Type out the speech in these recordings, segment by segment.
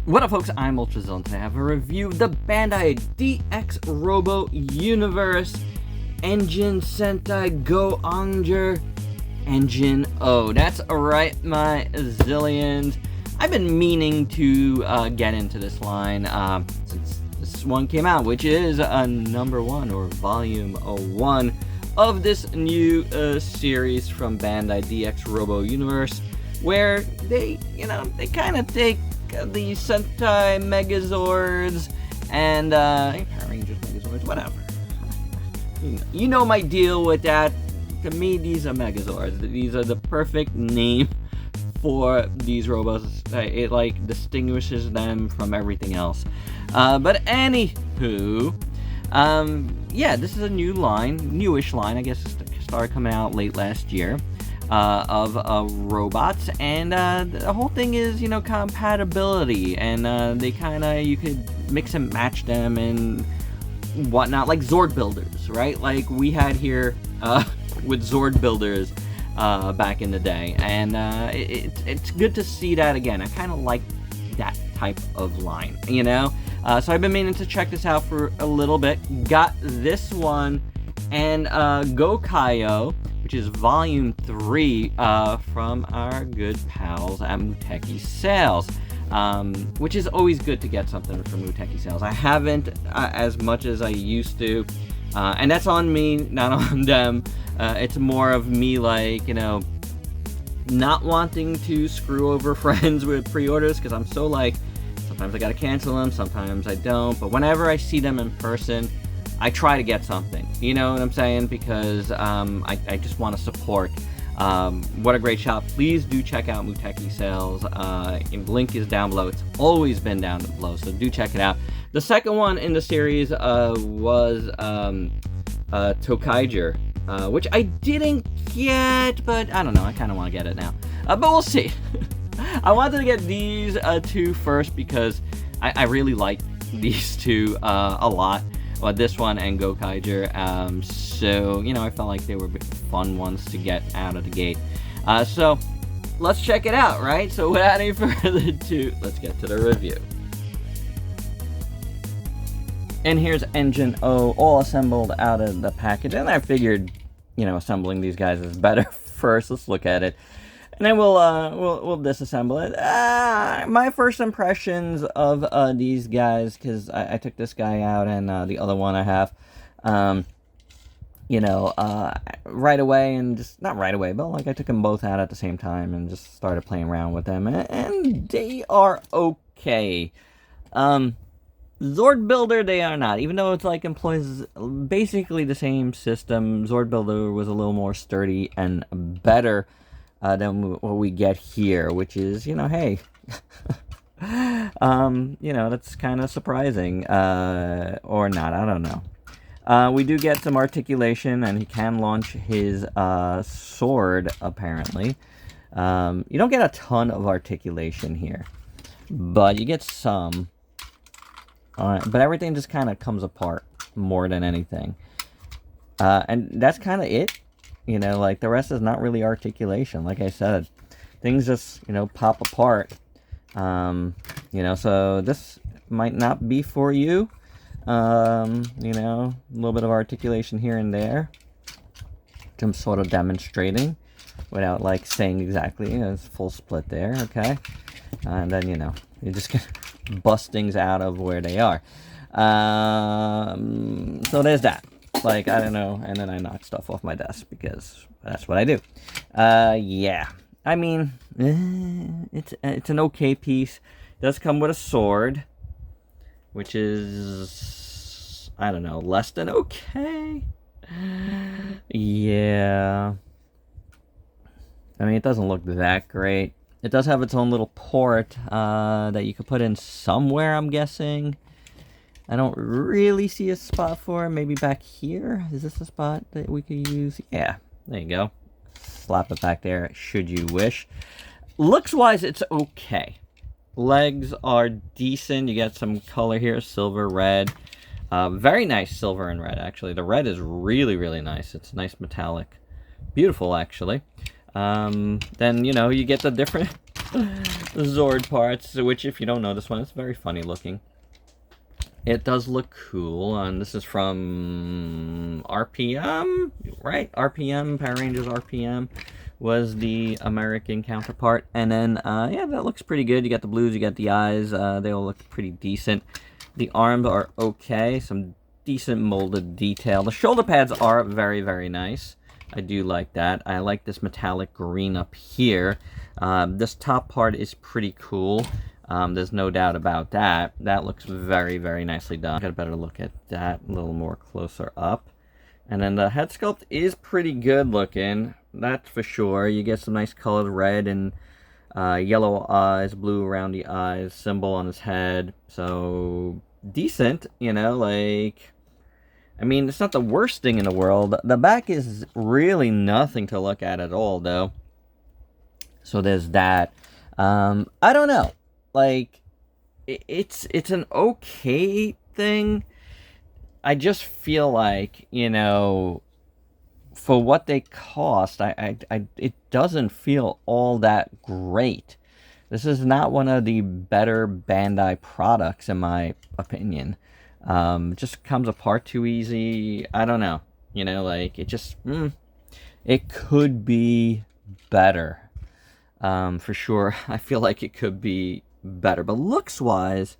What up, folks? I'm ultrazillatoys, and today I have a review of the Bandai DX Robo Universe Engine Sentai Go-ONGER Engine O. That's right, my zillions. I've been meaning to get into this line since this one came out, which is number 1 or volume 1 of this new series from Bandai DX Robo Universe, where they kind of take the Sentai Megazords and Power Rangers Megazords, whatever. You know my deal with that. To me, these are Megazords. These are the perfect name for these robots. It like distinguishes them from everything else. But anywho, yeah, this is a new line, newish line. I guess it started coming out late last year. Of robots, and the whole thing is, compatibility, and you could mix and match them and whatnot, like Zord builders, right? Like we had here with Zord builders back in the day, and it's good to see that again. I kind of like that type of line, so I've been meaning to check this out for a little bit. Got this one and Go-Kaio, which is volume 3 from our good pals at Muteki Sales, which is always good to get something from Muteki Sales. I haven't as much as I used to, and that's on me, not on them. It's more of me, like, not wanting to screw over friends with pre-orders, because I'm so, like, sometimes I gotta cancel them, sometimes I don't, but whenever I see them in person, I try to get something, you know what I'm saying, because I just want to support. What a great shop. Please do check out Muteki Sales. Link is down below. It's always been down below, so do check it out. The second one in the series was Tokaiger, which I didn't get, but I don't know, I kind of want to get it now. But we'll see. I wanted to get these two first because I really like these two a lot. Well, this one and Go-Kaiger, so, I felt like they were fun ones to get out of the gate. So, let's check it out, right? So, without any further ado, let's get to the review. And here's Engine O, all assembled out of the package, and I figured, assembling these guys is better first. Let's look at it. And then we'll disassemble it. My first impressions of these guys, because I took this guy out and the other one I have, right away, and just not right away, but like I took them both out at the same time and just started playing around with them, and they are okay. Zord Builder, they are not, even though it's like employs basically the same system. Zord Builder was a little more sturdy and better than what we get here, which is, hey, that's kind of surprising, or not, I don't know. We do get some articulation, and he can launch his sword, apparently. You don't get a ton of articulation here, but you get some. But everything just kind of comes apart more than anything. And that's kind of it. Like the rest is not really articulation. Like I said, things just, pop apart. So this might not be for you. A little bit of articulation here and there. I'm sort of demonstrating without like saying exactly, it's full split there, okay? And then, you just get bust things out of where they are. So there's that. Like, I don't know, and then I knock stuff off my desk because that's what I do. Yeah. I mean, it's an okay piece. It does come with a sword, which is, I don't know, less than okay. Yeah. I mean, it doesn't look that great. It does have its own little port that you could put in somewhere, I'm guessing. I don't really see a spot for it. Maybe back here? Is this a spot that we could use? Yeah, there you go. Slap it back there, should you wish. Looks-wise, it's okay. Legs are decent. You get some color here, silver, red. Very nice silver and red, actually. The red is really, really nice. It's nice metallic. Beautiful, actually. Then, you get the different Zord parts, which if you don't know this one, it's very funny looking. It does look cool, and this is from RPM, right? RPM, Power Rangers RPM was the American counterpart. And then, yeah, that looks pretty good. You got the blues, you got the eyes, they all look pretty decent. The arms are okay, some decent molded detail. The shoulder pads are very, very nice. I do like that. I like this metallic green up here. This top part is pretty cool. There's no doubt about that. That looks very, very nicely done. Got a better look at that a little more closer up. And then the head sculpt is pretty good looking. That's for sure. You get some nice colored red and yellow eyes, blue around the eyes, symbol on his head. So decent, you know, like, I mean, it's not the worst thing in the world. The back is really nothing to look at all, though. So there's that. I don't know. Like, it's an okay thing. I just feel like, you know, for what they cost, it doesn't feel all that great. This is not one of the better Bandai products, in my opinion. Just comes apart too easy. I don't know. You know, like, it just, it could be better. For sure. I feel like it could be better, but looks wise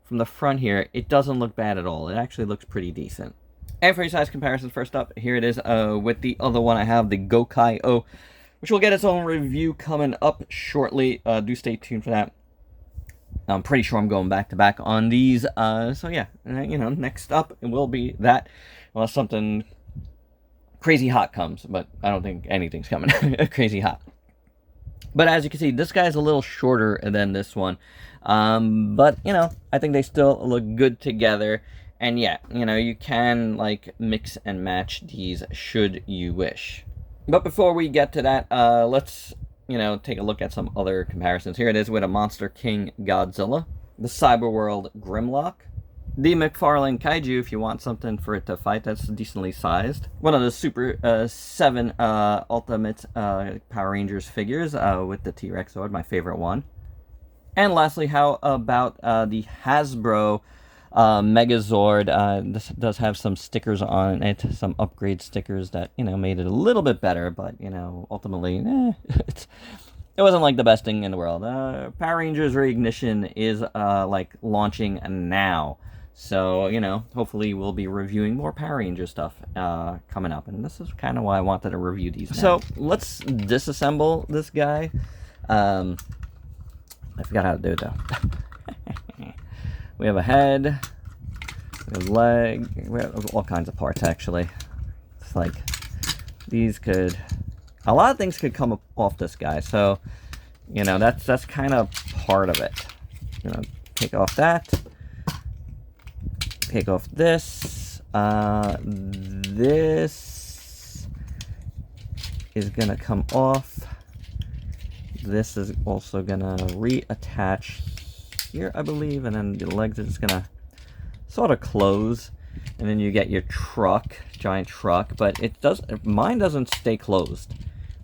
from the front here, it doesn't look bad at all. It actually looks pretty decent. And for your size comparisons, first up, here it is with the other one. I have the Go-Kai-O, which will get its own review coming up shortly. Do stay tuned for that. I'm pretty sure I'm going back to back on these. So yeah, you know, next up it will be that, unless something crazy hot comes, but I don't think anything's coming crazy hot. But as you can see, this guy's a little shorter than this one. But, you know, I think they still look good together. And yeah, you know, you can, like, mix and match these should you wish. But before we get to that, let's, you know, take a look at some other comparisons. Here it is with a Monster King Godzilla, the Cyberworld Grimlock, the McFarlane Kaiju, if you want something for it to fight that's decently sized. One of the Super 7 Ultimate Power Rangers figures with the T-Rex Zord, my favorite one. And lastly, how about the Hasbro Megazord? This does have some stickers on it, some upgrade stickers that, you know, made it a little bit better, but, you know, ultimately, it wasn't like the best thing in the world. Power Rangers Reignition is like launching now. So, you know, hopefully we'll be reviewing more Power Ranger stuff coming up. And this is kind of why I wanted to review these now. So, let's disassemble this guy. I forgot how to do it, though. We have a head. We have a leg. We have all kinds of parts, actually. It's like, these could... A lot of things could come off this guy. So, you know, that's kind of part of it. You know, take off that. Take off this. This is gonna come off. This is also gonna reattach here, I believe, and then the legs are just gonna sort of close, and then you get your truck, giant truck. But it does. Mine doesn't stay closed.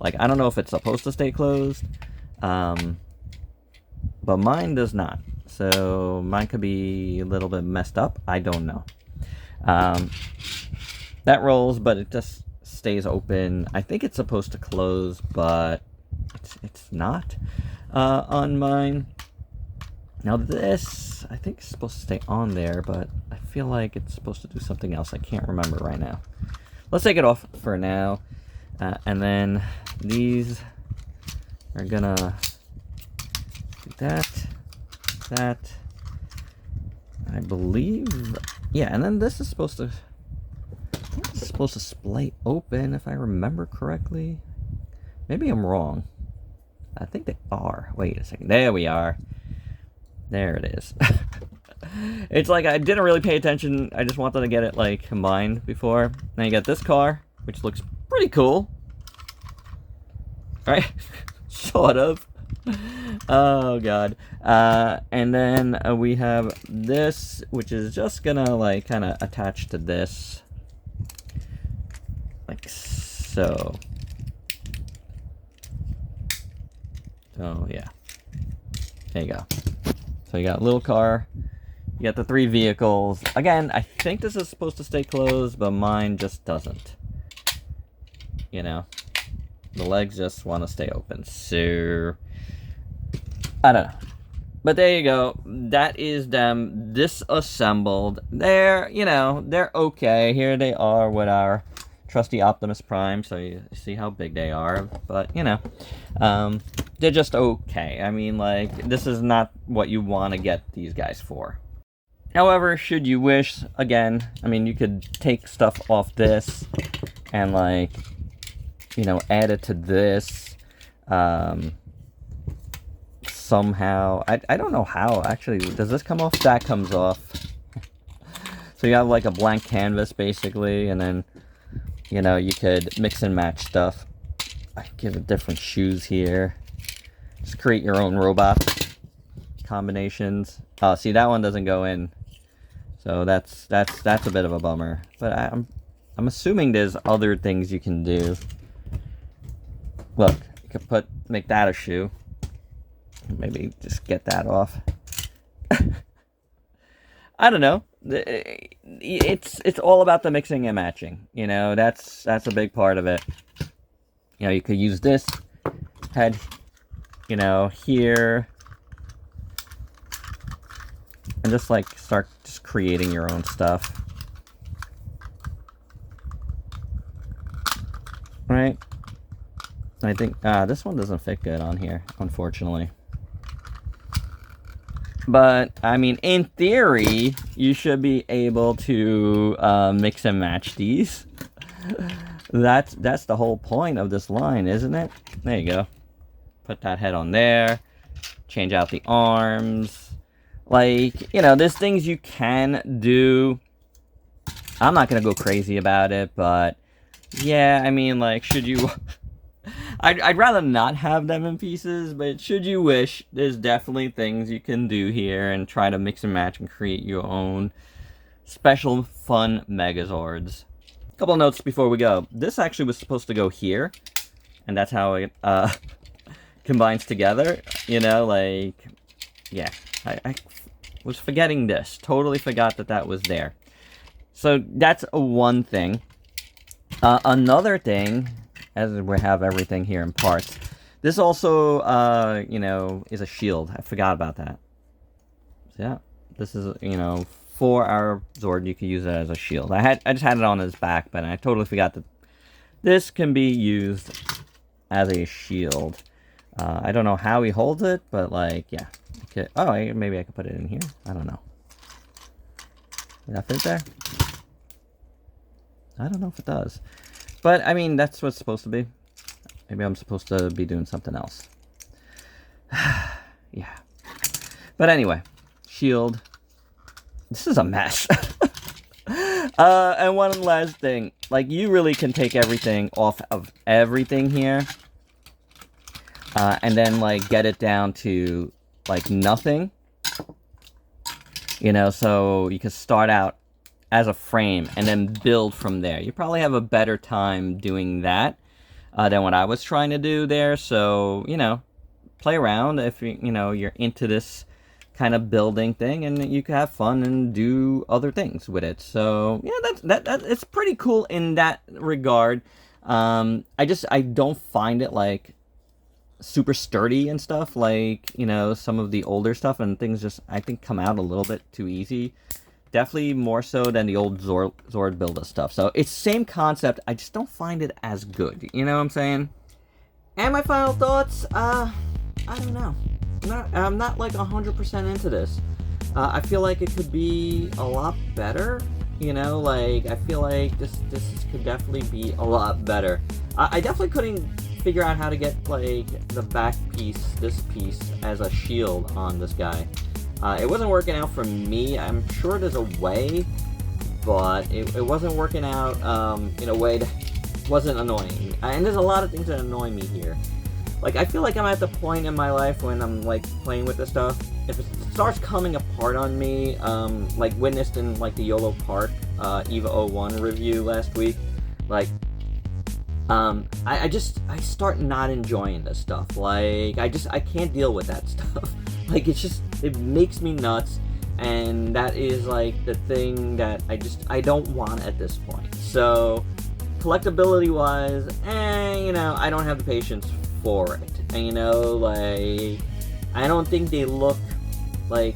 Like, I don't know if it's supposed to stay closed, but mine does not. So mine could be a little bit messed up. I don't know. That rolls, but it just stays open. I think it's supposed to close, but it's not on mine. Now this, I think it's supposed to stay on there, but I feel like it's supposed to do something else. I can't remember right now. Let's take it off for now. And then these are gonna do that, I believe. Yeah, and then this is supposed to splay open, if I remember correctly. Maybe I'm wrong. I think they are. Wait a second. There we are. There it is. It's like I didn't really pay attention. I just wanted to get it, like, combined before. Now you got this car, which looks pretty cool. Right? Sort of. Oh, God. And then we have this, which is just gonna, like, kind of attach to this. Like so. Oh, yeah. There you go. So you got a little car. You got the 3 vehicles. Again, I think this is supposed to stay closed, but mine just doesn't. You know, the legs just want to stay open. So, I don't know. But there you go. That is them disassembled. They're, you know, they're okay. Here they are with our trusty Optimus Prime. So you see how big they are. But, you know, they're just okay. I mean, like, this is not what you want to get these guys for. However, should you wish, again, I mean, you could take stuff off this and, like, you know, add it to this somehow. I don't know how, actually. Does this come off? That comes off. So you have, like, a blank canvas, basically, and then, you know, you could mix and match stuff. I give it different shoes here. Just create your own robot combinations. Oh, see, that one doesn't go in. So that's a bit of a bummer. But I'm assuming there's other things you can do. Look, you could make that a shoe. Maybe just get that off. I don't know. It's all about the mixing and matching. You know, that's a big part of it. You know, you could use this head, you know, here. And just like start just creating your own stuff. Right? I think this one doesn't fit good on here, unfortunately. But I mean, in theory, you should be able to mix and match these. That's the whole point of this line, isn't it? There you go. Put that head on there. Change out the arms. Like, you know, there's things you can do. I'm not going to go crazy about it, but yeah, I mean, like, should you... I'd rather not have them in pieces, but should you wish, there's definitely things you can do here and try to mix and match and create your own special, fun Megazords. A couple notes before we go. This actually was supposed to go here, and that's how it combines together, you know, like, yeah. I was forgetting this. Totally forgot that was there. So that's one thing. Another thing, as we have everything here in parts, this also, you know, is a shield. I forgot about that. So yeah, this is, you know, for our Zord, you can use it as a shield. I just had it on his back, but I totally forgot that this can be used as a shield. I don't know how he holds it, but like, yeah. Okay. Oh, maybe I could put it in here. I don't know. Did that fit there? I don't know if it does. But, I mean, that's what it's supposed to be. Maybe I'm supposed to be doing something else. Yeah. But anyway, shield. This is a mess. And one last thing. Like, you really can take everything off of everything here. And then, like, get it down to, like, nothing. You know, so you can start out as a frame and then build from there. You probably have a better time doing that than what I was trying to do there. So, you know, play around if you know you're into this kind of building thing, and you can have fun and do other things with it. So yeah, that it's pretty cool in that regard. I don't find it like super sturdy and stuff, like, you know, some of the older stuff, and things just, I think, come out a little bit too easy. Definitely more so than the old Zord Builder stuff. So it's same concept, I just don't find it as good, you know what I'm saying? And my final thoughts, I don't know. I'm not like 100% into this. I feel like it could be a lot better, you know, like, I feel like this could definitely be a lot better. I definitely couldn't figure out how to get, like, the back piece, this piece, as a shield on this guy. It wasn't working out for me. I'm sure there's a way, but it wasn't working out in a way that wasn't annoying. And there's a lot of things that annoy me here. Like, I feel like I'm at the point in my life when I'm, like, playing with this stuff. If it starts coming apart on me, like witnessed in, like, the YOLO Park EVA 01 review last week, like, I start not enjoying this stuff. Like, I can't deal with that stuff. Like, it makes me nuts, and that is like the thing that I don't want at this point. So collectability wise, I don't have the patience for it. And like, I don't think they look like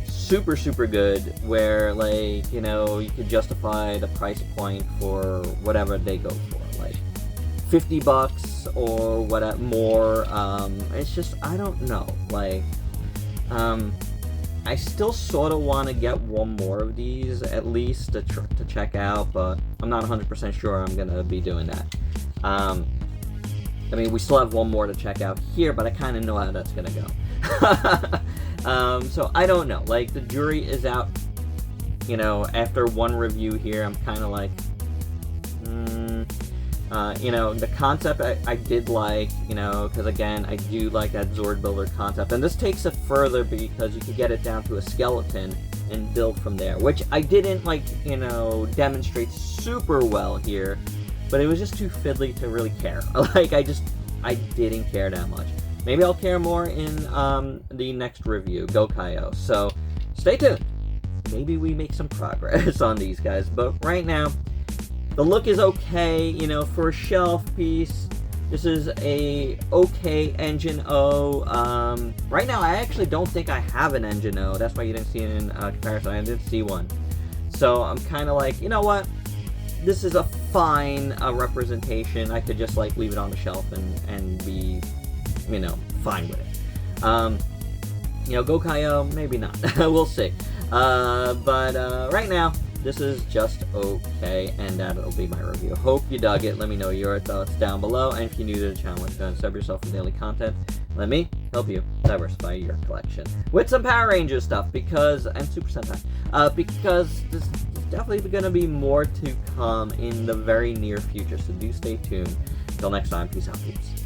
super good where, like, you could justify the price point for whatever they go for, like $50 or whatever more. It's just, I don't know, like, I still sort of want to get one more of these at least to check out, but I'm not 100% sure I'm gonna be doing that. I mean, we still have one more to check out here, but I kind of know how that's gonna go. So I don't know. Like, the jury is out. After one review here, I'm kind of like, the concept I did like, because again, I do like that Zord Builder concept, and this takes it further because you can get it down to a skeleton and build from there, which I didn't like, demonstrate super well here, but it was just too fiddly to really care. Like, I didn't care that much. Maybe I'll care more in the next review, Go-Kaio. So stay tuned. Maybe we make some progress on these guys, but right now, the look is okay, for a shelf piece. This is a okay Engine O. Right now, I actually don't think I have an Engine O. That's why you didn't see it in comparison. I didn't see one. So I'm kind of like, you know what? This is a fine representation. I could just like leave it on the shelf and be, fine with it. Go-Kaio, maybe not. We'll see. But right now, this is just okay, and that'll be my review. Hope you dug it. Let me know your thoughts down below, and if you're new to the channel, sub yourself for daily content. Let me help you diversify your collection with some Power Ranger stuff, and Super Sentai, because there's definitely going to be more to come in the very near future, so do stay tuned. Until next time, peace out, peeps.